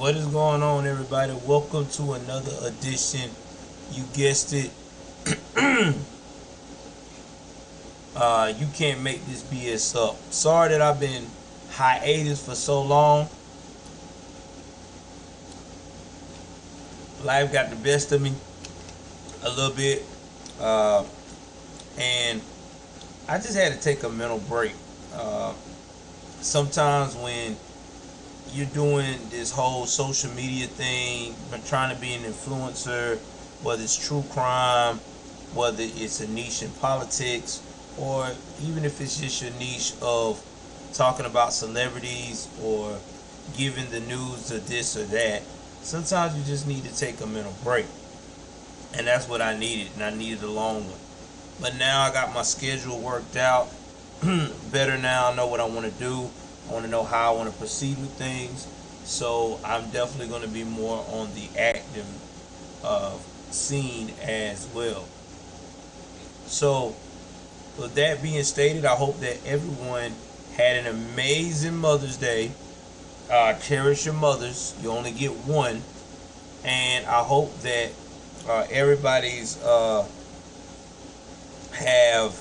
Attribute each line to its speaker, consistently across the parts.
Speaker 1: What is going on, everybody? Welcome to another edition. You guessed it. You can't make this BS up. Sorry that I've been hiatus for so long. Life got the best of me a little bit. And I just had to take a mental break. Sometimes when you're doing this whole social media thing, trying to be an influencer, whether it's true crime, whether it's a niche in politics, or even if it's just your niche of talking about celebrities or giving the news of this or that, sometimes you just need to take a mental break. And that's what I needed, and I needed a long one. But now I got my schedule worked out better now. I know what I want to do. I want to know how I want to proceed with things. So I'm definitely going to be more on the active scene as well. So with that being stated, I hope that everyone had an amazing Mother's Day. Cherish your mothers. You only get one. And I hope that everybody's have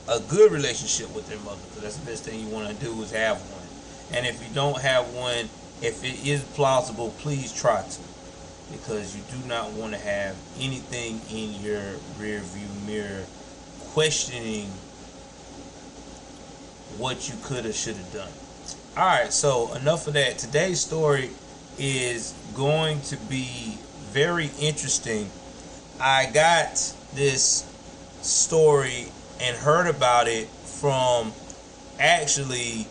Speaker 1: a good relationship with their mother, because that's the best thing you want to do is have one. And if you don't have one, if it is plausible, please try to, because you do not want to have anything in your rear view mirror questioning what you could or should have done. Alright, so enough of that. Today's story is going to be very interesting. I got this story and heard about it from actually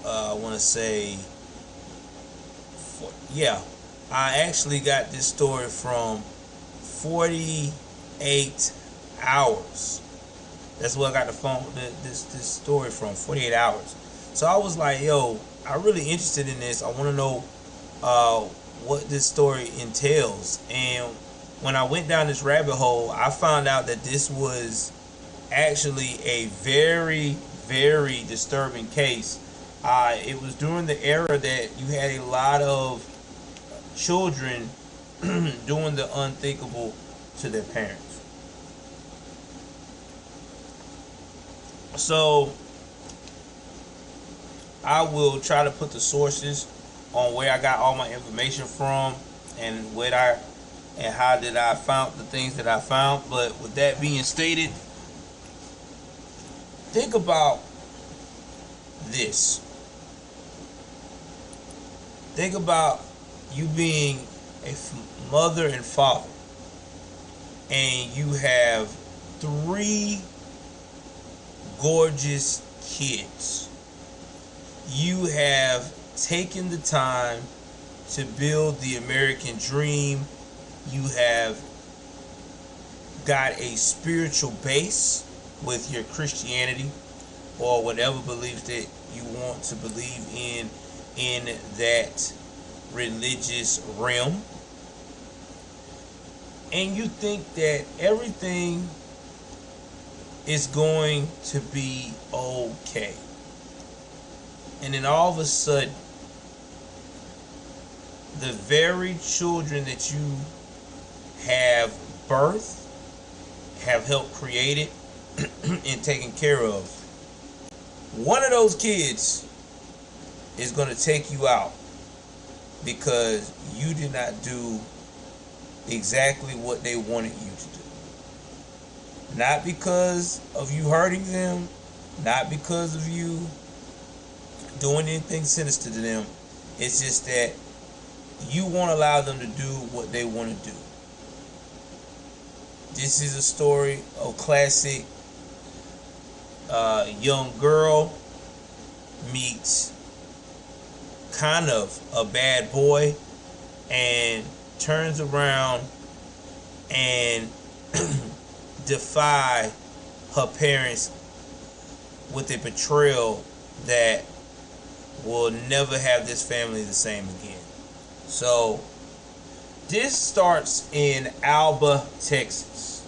Speaker 1: I want to say I actually got this story from 48 hours. That's where I got the phone this story from, 48 hours. So I was like, yo, I'm really interested in this. I want to know what this story entails. And when I went down this rabbit hole, I found out that this was actually a very, very disturbing case. It was during the era that you had a lot of children doing the unthinkable to their parents. So I will try to put the sources on where I got all my information from and how did I found the things that I found. But with that being stated, think about this. Think about you being a mother and father, and you have 3 gorgeous kids. You have taken the time to build the American dream. You have got a spiritual base with your Christianity or whatever beliefs that you want to believe in that religious realm. And you think that everything is going to be okay. And then all of a sudden, the very children that you have birthed, have helped create it, and taken care of, one of those kids is going to take you out because you did not do exactly what they wanted you to do. Not because of you hurting them, not because of you doing anything sinister to them. It's just that you won't allow them to do what they want to do. This is a story of classic young girl meets kind of a bad boy and turns around and defy her parents with a betrayal that will never have this family the same again. So this starts in Alba, Texas.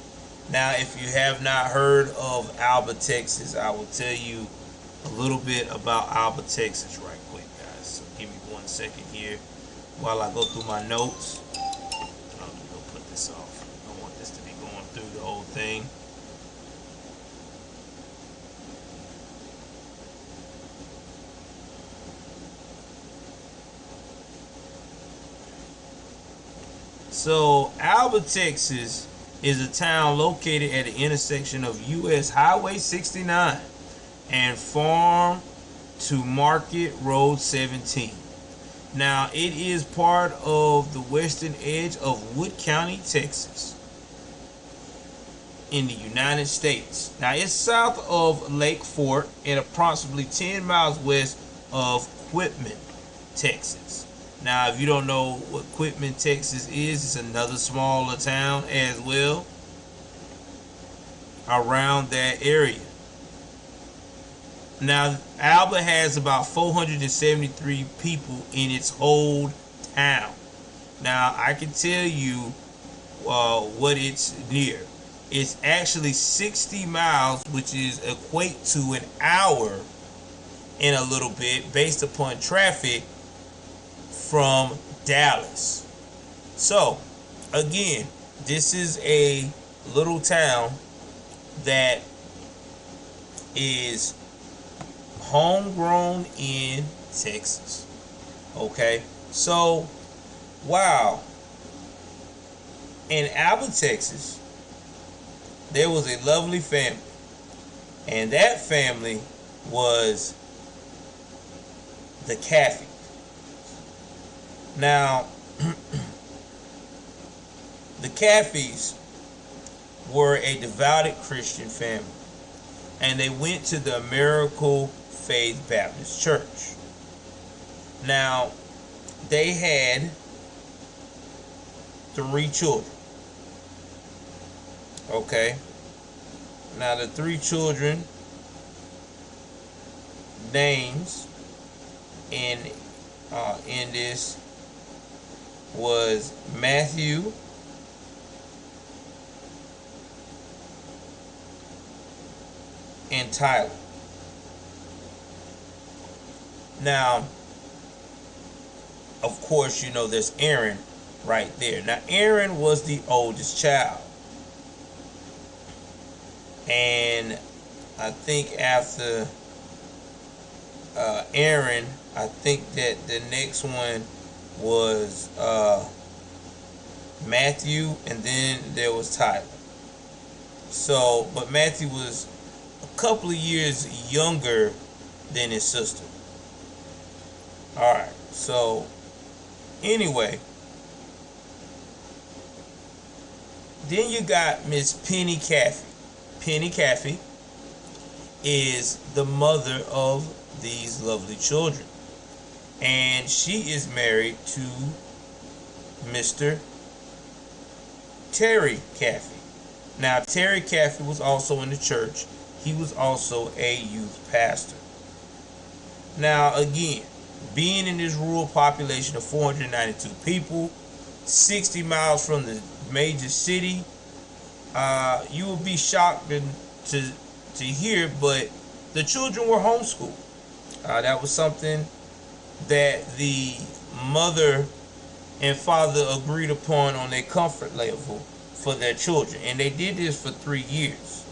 Speaker 1: Now, if you have not heard of Alba, Texas, I will tell you a little bit about Alba, Texas right quick, guys. a second here while I go through my notes. Let me go put this off. I don't want this to be going through the whole thing. So Alba, Texas is a town located at the intersection of US Highway 69 and Farm to Market Road 17. Now, it is part of the western edge of Wood County, Texas, in the United States. Now, it's south of Lake Fort and approximately 10 miles west of Quitman, Texas. Now, if you don't know what Quitman, Texas is, it's another smaller town as well around that area. Now, Alba has about 473 people in its whole town. Now, I can tell you what it's near. It's actually 60 miles, which is equate to an hour and a little bit based upon traffic from Dallas. So, again, this is a little town that is homegrown in Texas. Okay, so wow, in Alba, Texas, there was a lovely family, and that family was the Caffey. Now, the Caffeys were a devout Christian family, and they went to the Miracle Faith Baptist Church. Now, they had 3 children. Okay. Now, the 3 children names in this was Matthew, and Tyler. Now, of course, you know there's Erin right there. Now, Erin was the oldest child. And I think after Erin, I think that the next one was Matthew, and then there was Tyler. So, but Matthew was a couple of years younger than his sister. Alright, so anyway, then you got Miss Penny Caffey. Penny Caffey is the mother of these lovely children, and she is married to Mr. Terry Caffey. Now, Terry Caffey was also in the church. He was also a youth pastor. Now, again, being in this rural population of 492 people, 60 miles from the major city, you will be shocked to hear, but the children were homeschooled. That was something that the mother and father agreed upon on their comfort level for their children, and they did this for 3 years.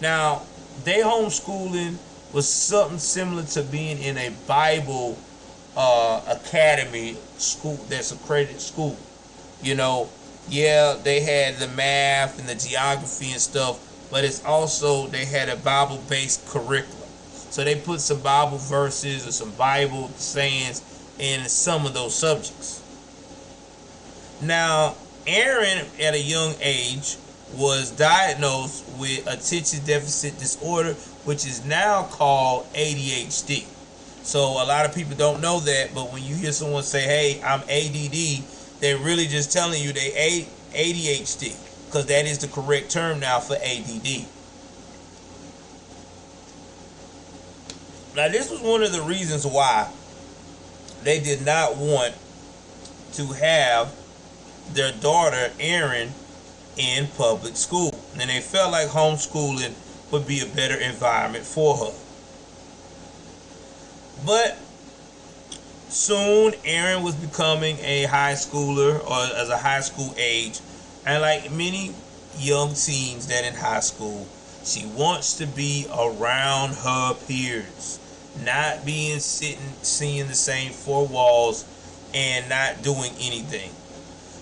Speaker 1: Now, their homeschooling was something similar to being in a Bible academy school that's accredited school. You know, yeah, they had the math and the geography and stuff, but it's also they had a Bible-based curriculum. So they put some Bible verses or some Bible sayings in some of those subjects. Now, Erin, at a young age, was diagnosed with attention deficit disorder, which is now called ADHD. So a lot of people don't know that, but when you hear someone say, hey, I'm ADD, they're really just telling you they ADHD, because that is the correct term now for ADD. Now, this was one of the reasons why they did not want to have their daughter, Erin, in public school. And they felt like homeschooling would be a better environment for her. But Soon, Erin was becoming a high schooler, or as a high school age, and like many young teens that in high school, she wants to be around her peers, not being sitting, seeing the same four walls, and not doing anything.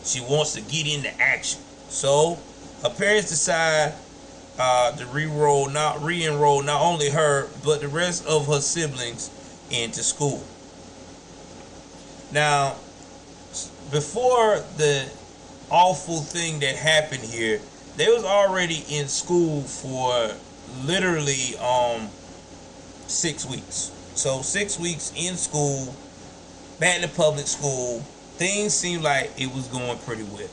Speaker 1: She wants to get into action. So her parents decide to re-enroll not only her but the rest of her siblings into school. Now, before the awful thing that happened here, they was already in school for literally 6 weeks. So 6 weeks in school, back to public school. Things seemed like it was going pretty well.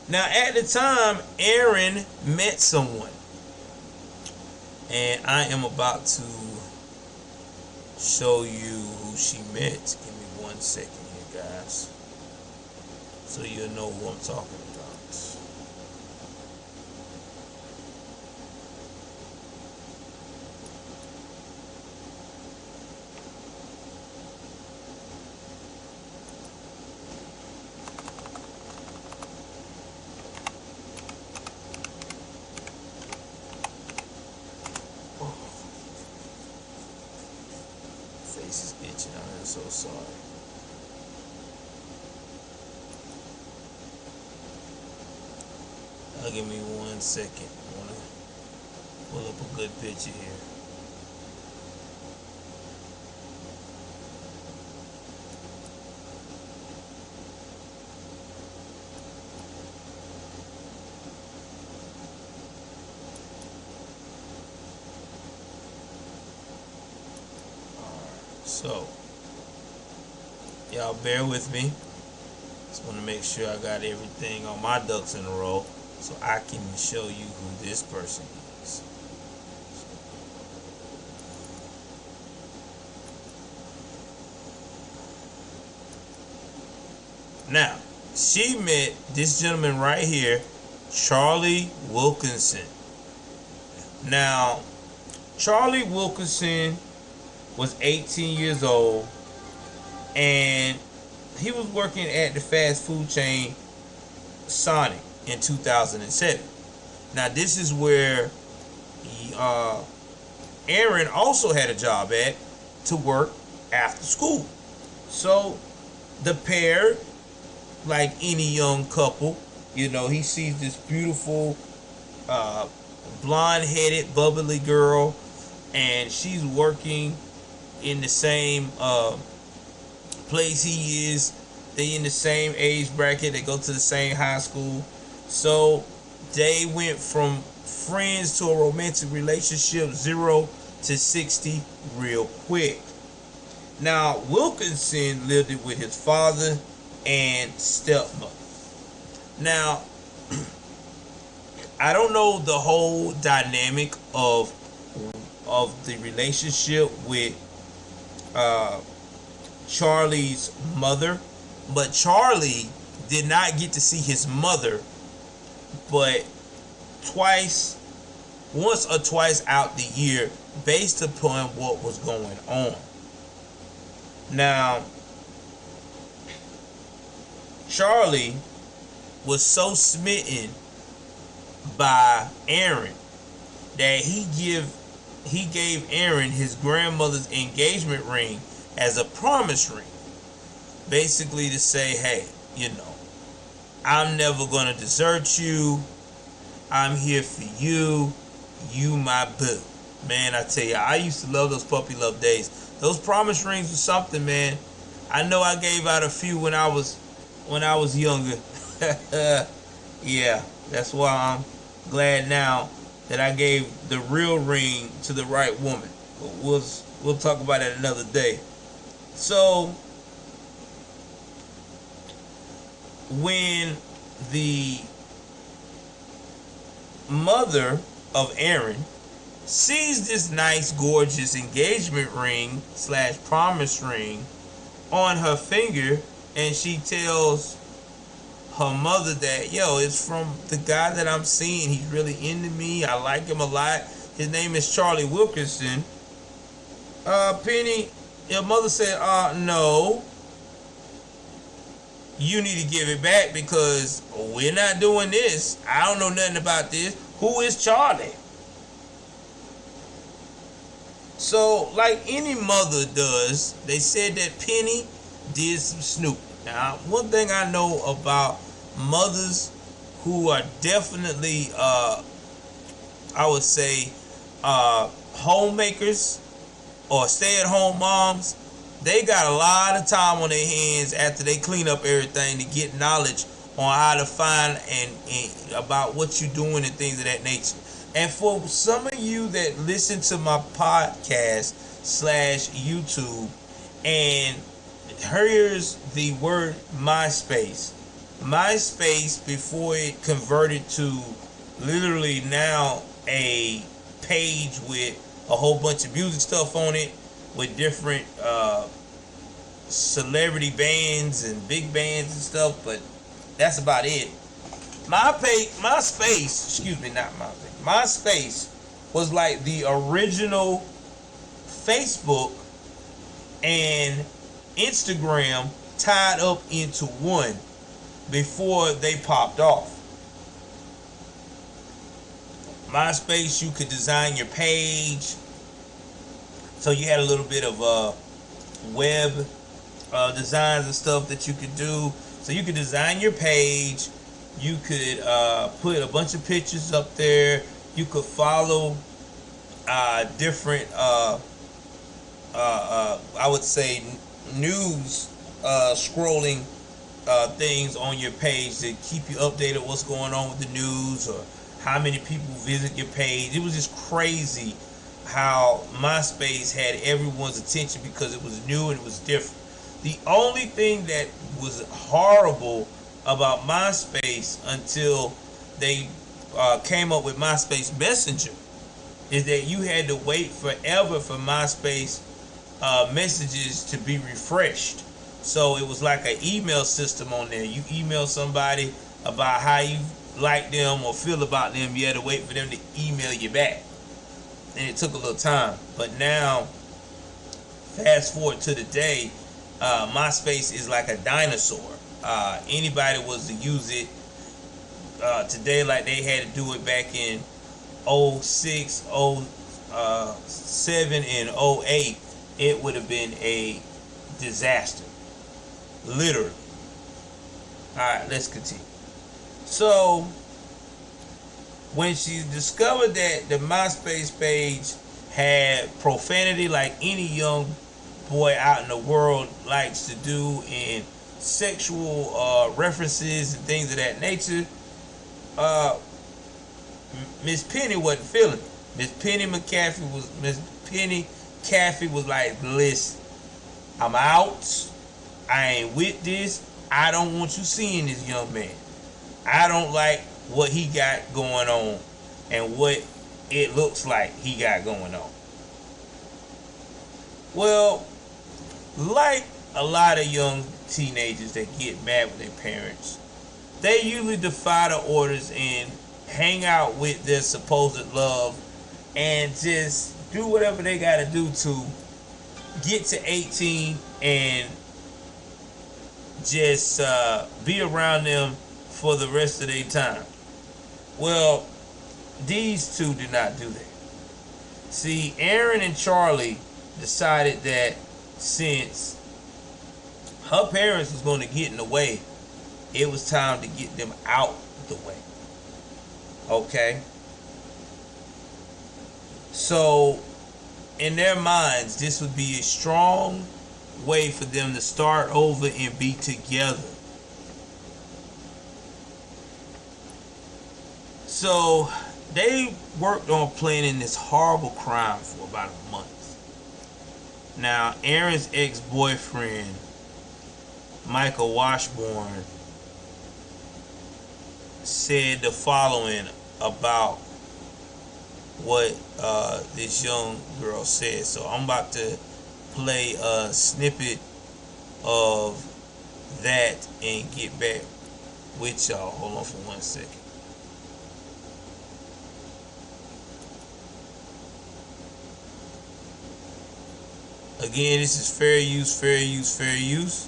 Speaker 1: Now at the time, Erin met someone, and I am about to show you who she met. Give me 1 second here, guys, so you'll know who I'm talking about. Face is itching. I am so sorry. Give me 1 second. I want to pull up a good picture here. So, y'all bear with me. Just want to make sure I got everything on my ducks in a row so I can show you who this person is. Now, she met this gentleman right here, Charlie Wilkinson. Now, Charlie Wilkinson was 18 years old, and he was working at the fast food chain Sonic in 2007. Now this is where Erin also had a job at to work after school. So the pair, like any young couple, he sees this beautiful blonde-headed bubbly girl, and she's working in the same place he is. They in the same age bracket. They go to the same high school. So they went from friends to a romantic relationship, 0 to 60 real quick. Now, Wilkinson lived it with his father and stepmother. Now, I don't know the whole dynamic of the relationship with Charlie's mother, but Charlie did not get to see his mother but once or twice out the year, based upon what was going on. Now, Charlie was so smitten by Erin that he gave Erin his grandmother's engagement ring as a promise ring, basically to say, hey, I'm never gonna desert you. I'm here for you. You my boo. Man, I tell you, I used to love those puppy love days. Those promise rings were something, man. I know I gave out a few when I was younger. Yeah, that's why I'm glad now that I gave the real ring to the right woman. But we'll talk about that another day. So when the mother of Erin sees this nice, gorgeous engagement ring / promise ring on her finger, and she tells her mother that, it's from the guy that I'm seeing. He's really into me. I like him a lot. His name is Charlie Wilkinson. Penny, your mother said, no, you need to give it back because we're not doing this. I don't know nothing about this. Who is Charlie? So, like any mother does, they said that Penny did some snooping. Now, one thing I know about mothers who are definitely, I would say, homemakers or stay-at-home moms, they got a lot of time on their hands after they clean up everything to get knowledge on how to find and about what you're doing and things of that nature. And for some of you that listen to my podcast / YouTube, and here's the word MySpace. MySpace, before it converted to literally now a page with a whole bunch of music stuff on it, with different celebrity bands and big bands and stuff, but that's about it. MySpace was like the original Facebook and Instagram tied up into one before they popped off. MySpace, you could design your page, so you had a little bit of web designs and stuff that you could do. So you could design your page. You could put a bunch of pictures up there. You could follow different, I would say, news scrolling things on your page to keep you updated what's going on with the news or how many people visit your page. It was just crazy how MySpace had everyone's attention because it was new and it was different. The only thing that was horrible about MySpace until they came up with MySpace Messenger is that you had to wait forever for MySpace messages to be refreshed. So it was like an email system on there. You email somebody about how you like them or feel about them, you had to wait for them to email you back. And it took a little time. But now, fast forward to today, MySpace is like a dinosaur. Anybody was to use it today like they had to do it back in 06, 07, and 08, it would have been a disaster. Literally. Alright, let's continue. So, when she discovered that the MySpace page had profanity like any young boy out in the world likes to do, and sexual references and things of that nature, Miss Penny wasn't feeling it. Miss Penny Caffey was like, listen, I'm out. I ain't with this. I don't want you seeing this young man. I don't like what he got going on and what it looks like he got going on. Well, like a lot of young teenagers that get mad with their parents, they usually defy the orders and hang out with their supposed love and just do whatever they got to do to get to 18 and just be around them for the rest of their time. Well, these two did not do that. See, Erin and Charlie decided that since her parents was going to get in the way, it was time to get them out the way. Okay? So, in their minds, this would be a strong way for them to start over and be together. So, they worked on planning this horrible crime for about a month. Now, Erin's ex-boyfriend, Michael Washburn, said the following about what this young girl said. So I'm about to play a snippet of that and get back with y'all. Hold on for 1 second. Again, this is fair use, fair use, fair use.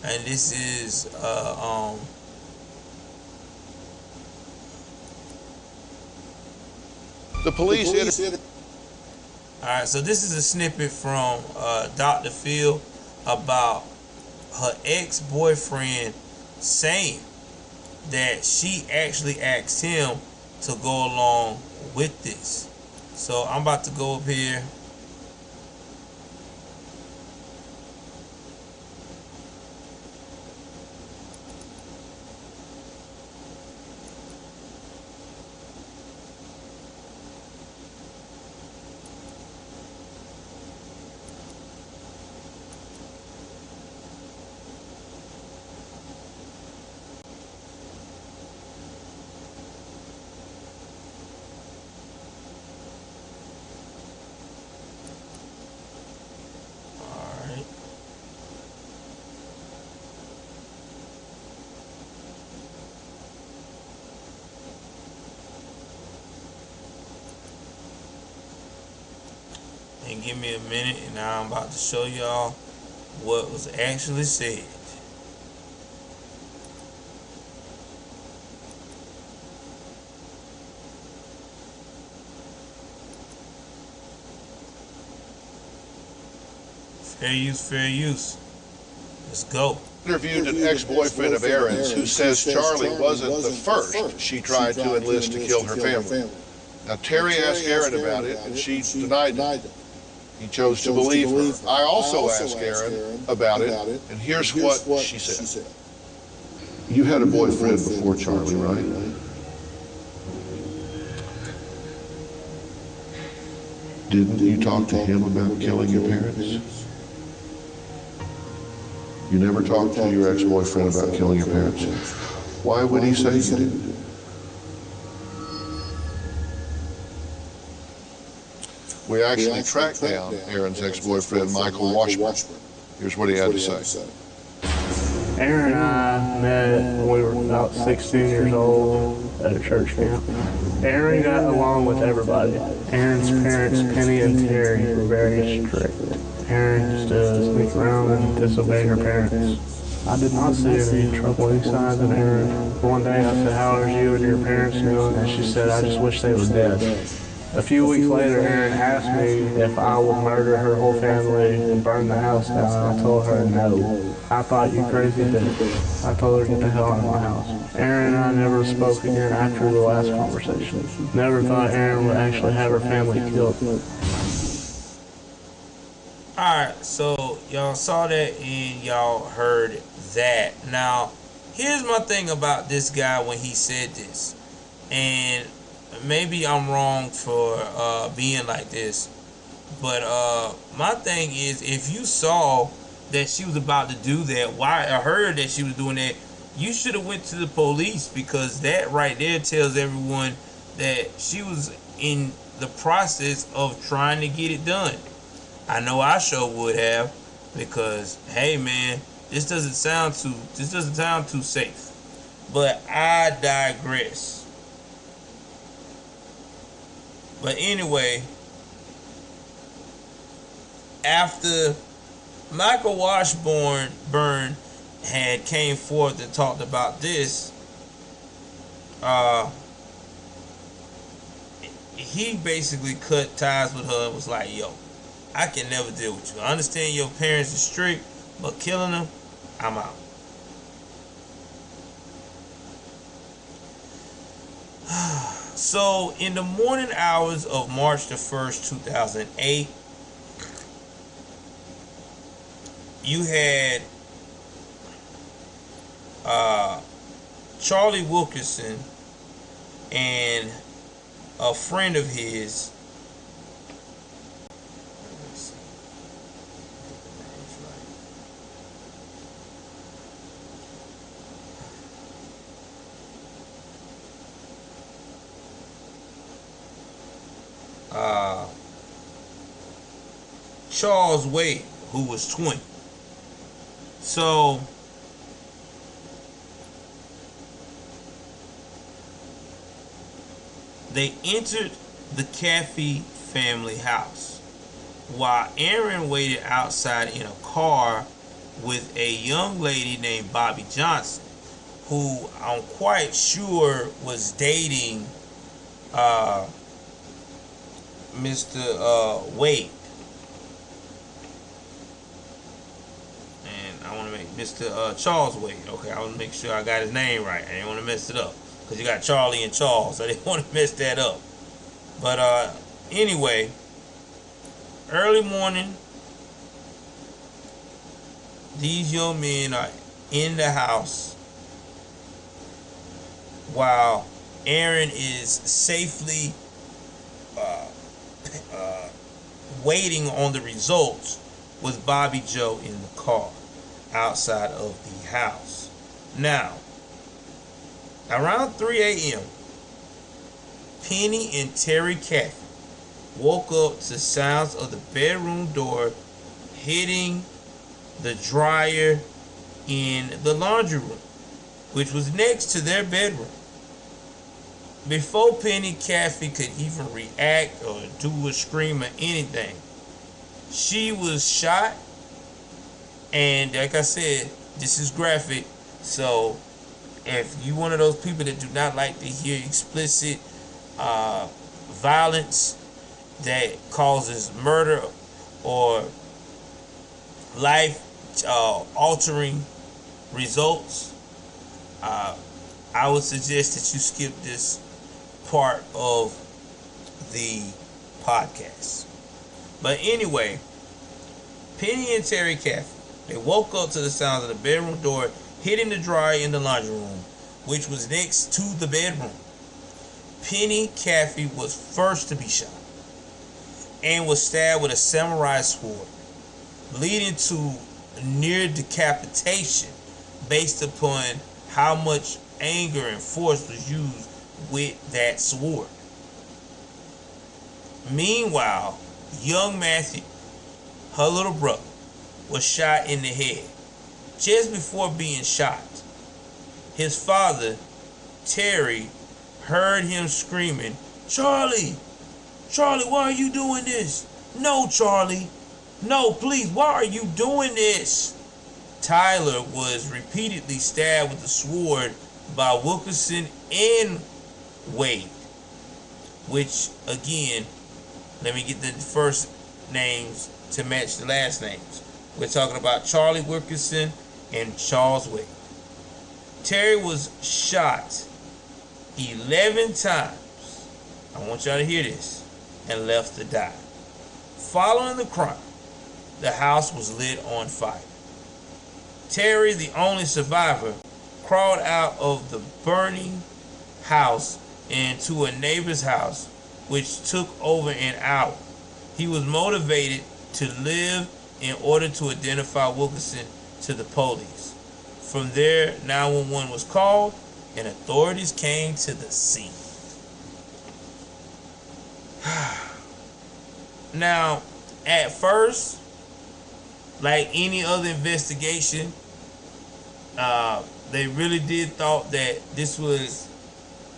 Speaker 1: and this is
Speaker 2: The police.
Speaker 1: Alright, so this is a snippet from Dr. Phil about her ex-boyfriend saying that she actually asked him to go along with this. So I'm about to go up here. And give me a minute, and now I'm about to show y'all what was actually said. Fair use, fair use. Let's go.
Speaker 2: Interviewed an ex-boyfriend of Erin's who says Charlie wasn't the first she tried to enlist to kill her family. Now, Terry asked Erin about it, and she denied it. He chose to believe her. I also asked Erin about it, and here's what she said.
Speaker 3: You had a boyfriend before Charlie, right? Didn't you talk to him about killing your parents? You never talked to your ex-boyfriend about killing your parents. Why would he say you did?
Speaker 2: We actually tracked down Erin's ex-boyfriend, Michael Washburn. Here's what he had to say.
Speaker 4: Erin and I met when we were about 16 years old at a church camp. Erin got along with everybody. Erin's parents, Penny and Terry, were very strict. Erin used to sneak around and disobey her parents. I did not see any troubling signs in Erin. One day I said, "How are you and your parents doing?" And she said, "I just wish they were dead." A few weeks later, Erin asked me if I would murder her whole family and burn the house down. I told her no. I thought, "You crazy bitch." I told her, "Get the hell out of my house." Erin and I never spoke again after the last conversation. Never thought Erin would actually have her family killed.
Speaker 1: Alright, so y'all saw that and y'all heard that. Now, here's my thing about this guy when he said this. And maybe I'm wrong for being like this, but my thing is, if you saw that she was about to do that, why I heard that she was doing that, you should have went to the police, because that right there tells everyone that she was in the process of trying to get it done. I know I sure would have, because hey man, this doesn't sound too safe. But I digress. But anyway, after Michael Washburn had came forth and talked about this, he basically cut ties with her and was like, "Yo, I can never deal with you. I understand your parents are strict, but killing them, I'm out." So, in the morning hours of March the 1st, 2008, you had Charlie Wilkinson and a friend of his. Charles Wade, who was 20. So they entered the Caffey family house while Erin waited outside in a car with a young lady named Bobby Johnson, who I'm quite sure was dating Mr. Wade. And I want to make Mr. Charles Wade. Okay, I want to make sure I got his name right. I didn't want to mess it up. Because you got Charlie and Charles. I didn't want to mess that up. But anyway, early morning, these young men are in the house while Erin is safely waiting on the results with Bobby Joe in the car outside of the house. Now, around 3 a.m., Penny and Terry Caffey woke up to sounds of the bedroom door hitting the dryer in the laundry room, which was next to their bedroom. Before Penny Caffey could even react or do a scream or anything, she was shot. And like I said, this is graphic, so if you one of those people that do not like to hear explicit violence that causes murder or life altering results, I would suggest that you skip this part of the podcast. But anyway, Penny and Terry Caffey, they woke up to the sounds of the bedroom door hitting the dryer in the laundry room, which was next to the bedroom. Penny Caffey was first to be shot and was stabbed with a samurai sword, leading to near decapitation based upon how much anger and force was used with that sword. Meanwhile, young Matthew, her little brother, was shot in the head. Just before being shot, his father, Terry, heard him screaming, "Charlie! Charlie, why are you doing this? No, Charlie! No, please, why are you doing this?" Tyler was repeatedly stabbed with the sword by Wilkinson and Wade, which, again, let me get the first names to match the last names. We're talking about Charlie Wilkinson and Charles Wade. Terry was shot 11 times, I want y'all to hear this, and left to die. Following the crime, the house was lit on fire. Terry, the only survivor, crawled out of the burning house into a neighbor's house, which took over an hour. He was motivated to live in order to identify Wilkinson to the police. From there, 911 was called and authorities came to the scene. Now, at first, like any other investigation, they really did thought that this was,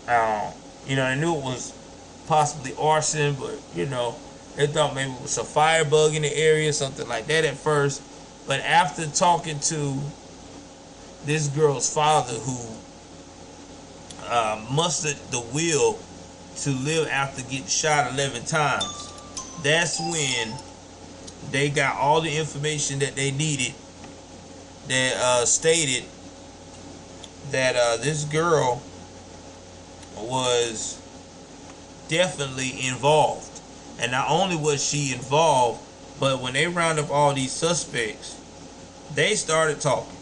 Speaker 1: they knew it was possibly arson, but, they thought maybe it was a firebug in the area, something like that at first. But after talking to this girl's father, who mustered the will to live after getting shot 11 times, that's when they got all the information that they needed that stated that this girl was definitely involved. And not only was she involved, but when they round up all these suspects, they started talking.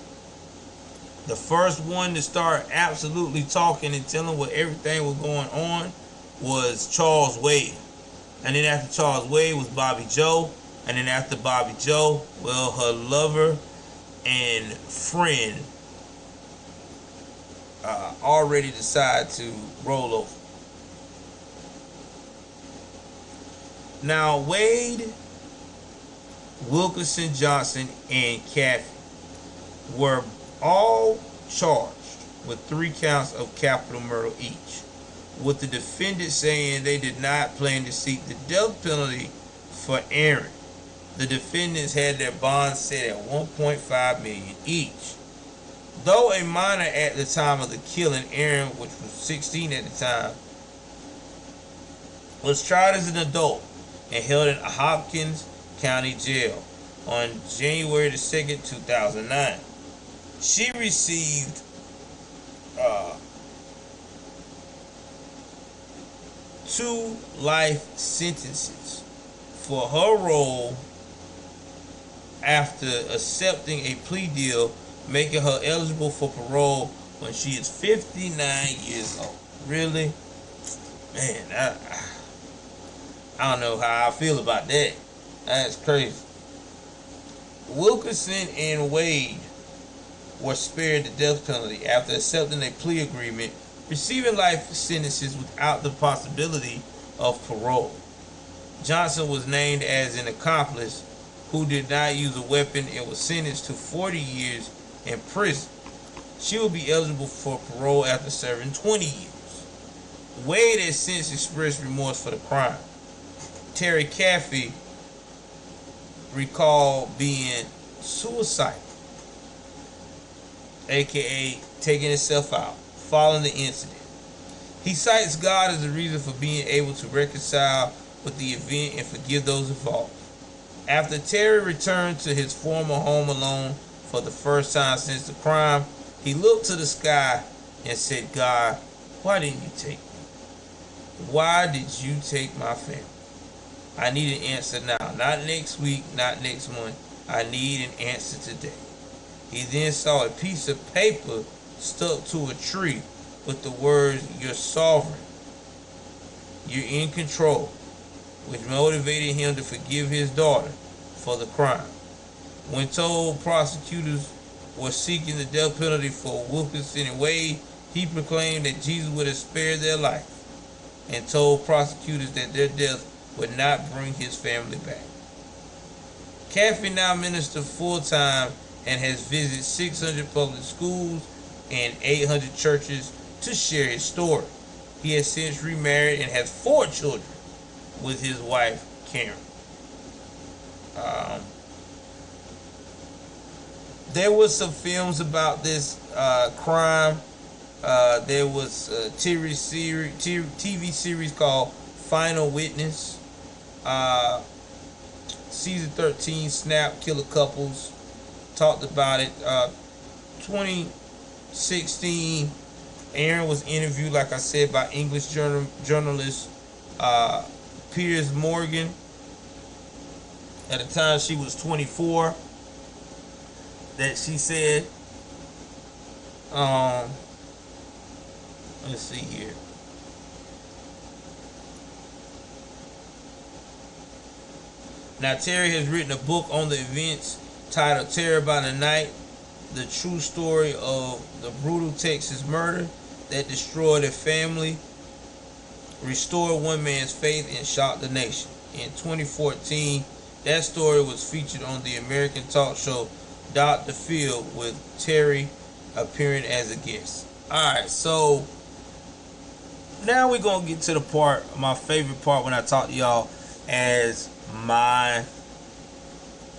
Speaker 1: The first one to start absolutely talking and telling what everything was going on was Charles Wade. And then after Charles Wade was Bobby Joe. And then after Bobby Joe, well, her lover and friend already decided to roll over. Now, Wade, Wilkinson, Johnson, and Caffey were all charged with 3 counts of capital murder each, with the defendant saying they did not plan to seek the death penalty for Erin. The defendants had their bonds set at $1.5 million each. Though a minor at the time of the killing, Erin, which was 16 at the time, was tried as an adult and held in Hopkins County Jail on January the 2nd, 2009. She received 2 life sentences for her role after accepting a plea deal, making her eligible for parole when she is 59 years old. Really? Man, I don't know how I feel about that. That's crazy. Wilkinson and Wade were spared the death penalty after accepting a plea agreement, receiving life sentences without the possibility of parole. Johnson was named as an accomplice who did not use a weapon and was sentenced to 40 years in prison. She will be eligible for parole after serving 20 years. Wade has since expressed remorse for the crime. Terry Caffey recalled being suicidal, aka taking himself out, following the incident. He cites God as the reason for being able to reconcile with the event and forgive those involved. After Terry returned to his former home alone for the first time since the crime, he looked to the sky and said, "God, why didn't you take me? Why did you take my family? I need an answer now. Not next week, not next month. I need an answer today." He then saw a piece of paper stuck to a tree with the words, "You're sovereign. You're in control," which motivated him to forgive his daughter for the crime. When told prosecutors were seeking the death penalty for Wilkinson and Wade, he proclaimed that Jesus would have spared their life and told prosecutors that their death would not bring his family back. Caffey now ministers full-time and has visited 600 public schools and 800 churches to share his story. He has since remarried and has 4 children with his wife, Karen. There was some films about this crime. There was a TV series called Final Witness. Season 13, Snap, Killer Couples, talked about it. 2016, Erin was interviewed, like I said, by English journalist Piers Morgan. At the time she was 24, that she said, let's see here. Now, Terry has written a book on the events titled Terror by the Night, the true story of the brutal Texas murder that destroyed a family, restored one man's faith, and shocked the nation. In 2014, that story was featured on the American talk show Dr. Phil, with Terry appearing as a guest. Alright, so now we're going to get to the part, my favorite part when I talk to y'all as my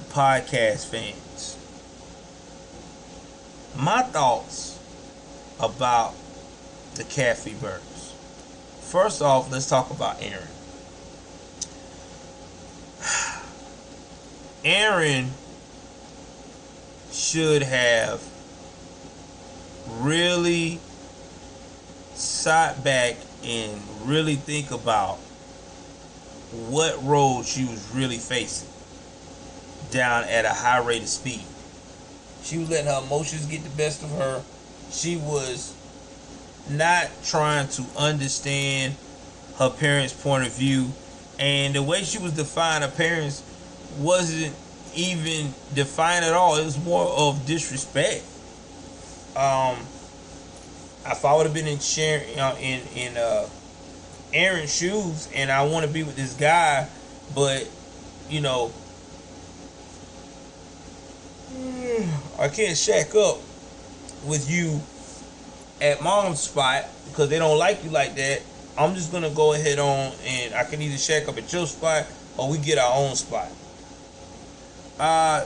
Speaker 1: podcast fans. My thoughts about the Caffey birds. First off, let's talk about Erin. Erin should have really sat back and really think about what road she was really facing down at a high rate of speed. She was letting her emotions get the best of her. She was not trying to understand her parents' point of view, and the way she was defining her parents wasn't even defined at all. It was more of disrespect. If I would have been in Erin's shoes and I want to be with this guy, but you know, I can't shack up with you at mom's spot because they don't like you like that. I'm just gonna go ahead on and I can either shack up at your spot or we get our own spot.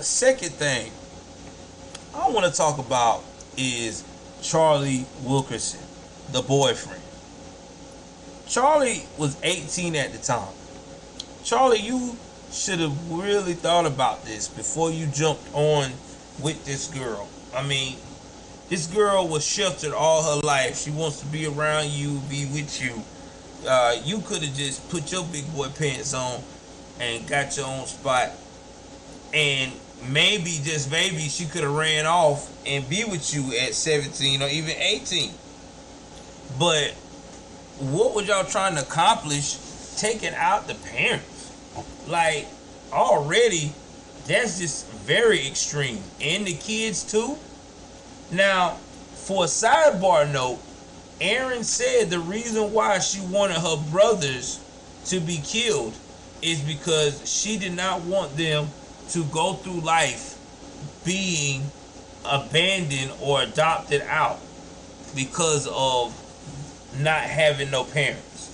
Speaker 1: Second thing I want to talk about is Charlie Wilkinson, the boyfriend. Charlie was 18 at the time. Charlie, you should have really thought about this before you jumped on with this girl. I mean, this girl was sheltered all her life. She wants to be around you, be with you. You could have just put your big boy pants on and got your own spot. And maybe, just maybe, she could have ran off and be with you at 17 or even 18. But what was y'all trying to accomplish taking out the parents? Like, already, that's just very extreme. And the kids too. Now, for a sidebar note, Erin said the reason why she wanted her brothers to be killed is because she did not want them to go through life being abandoned or adopted out because of not having no parents.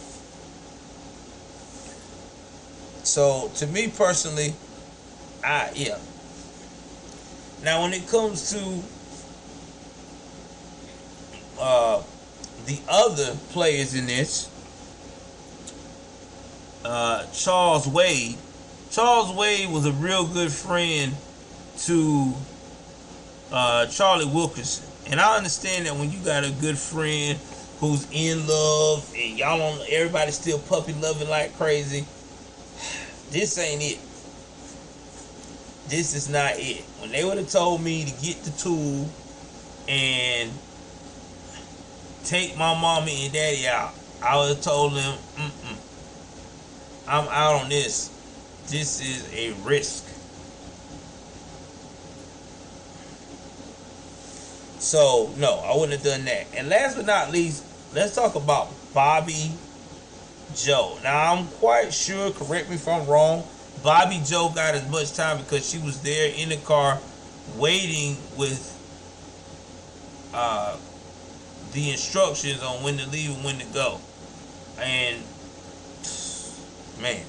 Speaker 1: So to me personally, yeah. Now when it comes to the other players in this, Charles Wade. Charles Wade was a real good friend to Charlie Wilkinson. And I understand that when you got a good friend who's in love and y'all on, everybody's still puppy loving like crazy, this ain't it. This is not it. When they would have told me to get the tool and take my mommy and daddy out, I would have told them, I'm out on this. This is a risk. So, no, I wouldn't have done that. And last but not least, let's talk about Bobby Joe. Now, I'm quite sure, correct me if I'm wrong, Bobby Joe got as much time because she was there in the car waiting with the instructions on when to leave and when to go. And, man,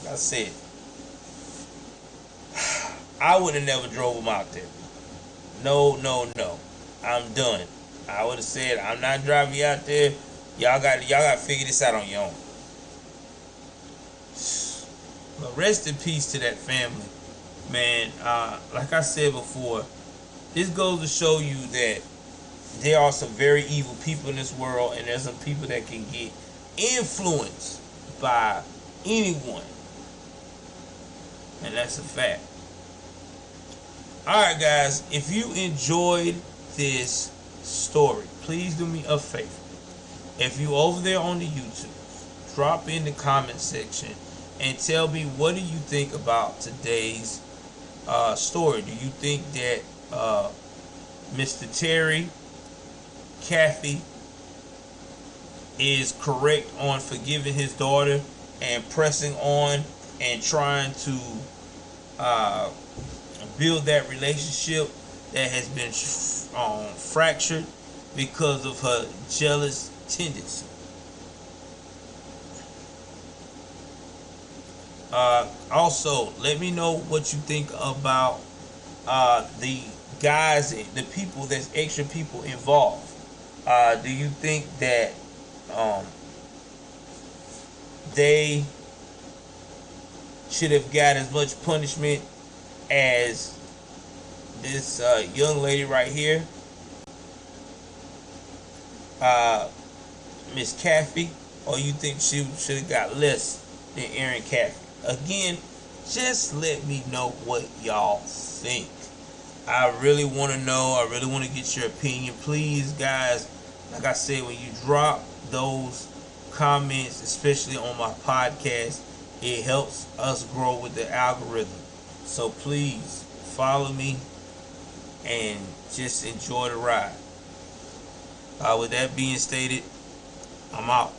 Speaker 1: like I said, I would have never drove him out there. No. I'm done. I would have said, I'm not driving you out there. Y'all got to figure this out on your own. But rest in peace to that family, man. Like I said before, this goes to show you that there are some very evil people in this world, and there's some people that can get influenced by anyone, and that's a fact. Alright guys, if you enjoyed this story, please do me a favor. If you over there on the YouTube, drop in the comment section and tell me, what do you think about today's story? Do you think that Mr. Terry Caffey is correct on forgiving his daughter and pressing on and trying to build that relationship that has been fractured because of her jealous tendency? Also, let me know what you think about the guys, the people, that's extra people involved. Do you think that they should have got as much punishment as this young lady right here, Miss Caffey, or you think she should have got less than Erin Caffey? Again, just let me know what y'all think. I really want to know. I really want to get your opinion. Please, guys, like I said, when you drop those comments, especially on my podcast, it helps us grow with the algorithm. So please follow me and just enjoy the ride. With that being stated, I'm out.